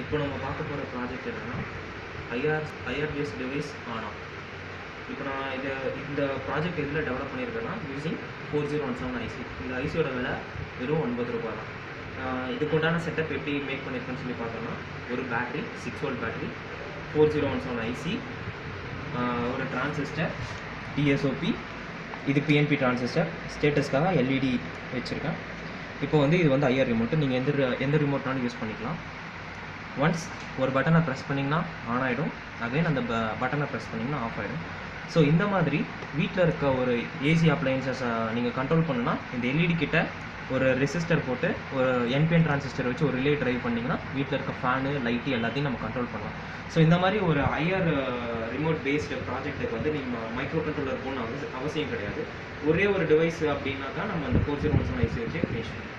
இப்போ நம்ம பார்க்க போகிற ப்ராஜெக்ட் என்னென்னா ஐஆர்பிஎஸ் டிவைஸ் ஆனா. இப்போ நான் இந்த ப்ராஜெக்ட் எதில் டெவலப் பண்ணியிருக்கேன்னா யூஸிங் 4017 ஐசி. இந்த ஐசியோட விலை வெறும் 9 ரூபா தான். இதுக்குண்டான செட்டப் எப்படி மேக் பண்ணியிருக்கேன்னு சொல்லி பார்த்தோம்னா, ஒரு பேட்ரி 6 வோல்ட் பேட்ரி, 4017 ஐசி, ஒரு டிரான்சிஸ்டர் டிஎஸ்ஓபி, இது பிஎன்பி டிரான்சிஸ்டர், ஸ்டேட்டஸ்க்காக எல்இடி வச்சுருக்கேன். இப்போ இது ஐஆர் ரிமோட்டு. நீங்கள் எந்த ரிமோட்னாலும் யூஸ் பண்ணிக்கலாம். ஒன்ஸ் ஒரு பட்டனை ப்ரெஸ் பண்ணிங்கன்னா ஆன் ஆகிடும், அகைன் அந்த பட்டனை ப்ரெஸ் பண்ணிங்கன்னா ஆஃப் ஆகிடும். ஸோ இந்த மாதிரி வீட்டில் இருக்க ஒரு ஏசி அப்ளையன்சஸை நீங்கள் கண்ட்ரோல் பண்ணுன்னா இந்த எல்இடி கிட்ட ஒரு ரெசிஸ்டர் போட்டு ஒரு என்பிஎன் டிரான்சிஸ்டர் வச்சு ஒரு ரிலே ட்ரைவ் பண்ணிங்கன்னா வீட்டில் இருக்க ஃபேனு லைட்டு எல்லாத்தையும் நம்ம கண்ட்ரோல் பண்ணலாம். ஸோ இந்த மாதிரி ஒரு ஐஆர் ரிமோட் பேஸ்டு ப்ராஜெக்ட்டுக்கு நீங்கள் மைக்ரோ கண்ட்ரோலர் போகணும் அவசியம் கிடையாது. ஒரே ஒரு டிவைஸ் அப்படின்னாக்கா நம்ம அந்த 4017 ஐசி வச்சு ஃபினிஷ் பண்ணலாம்.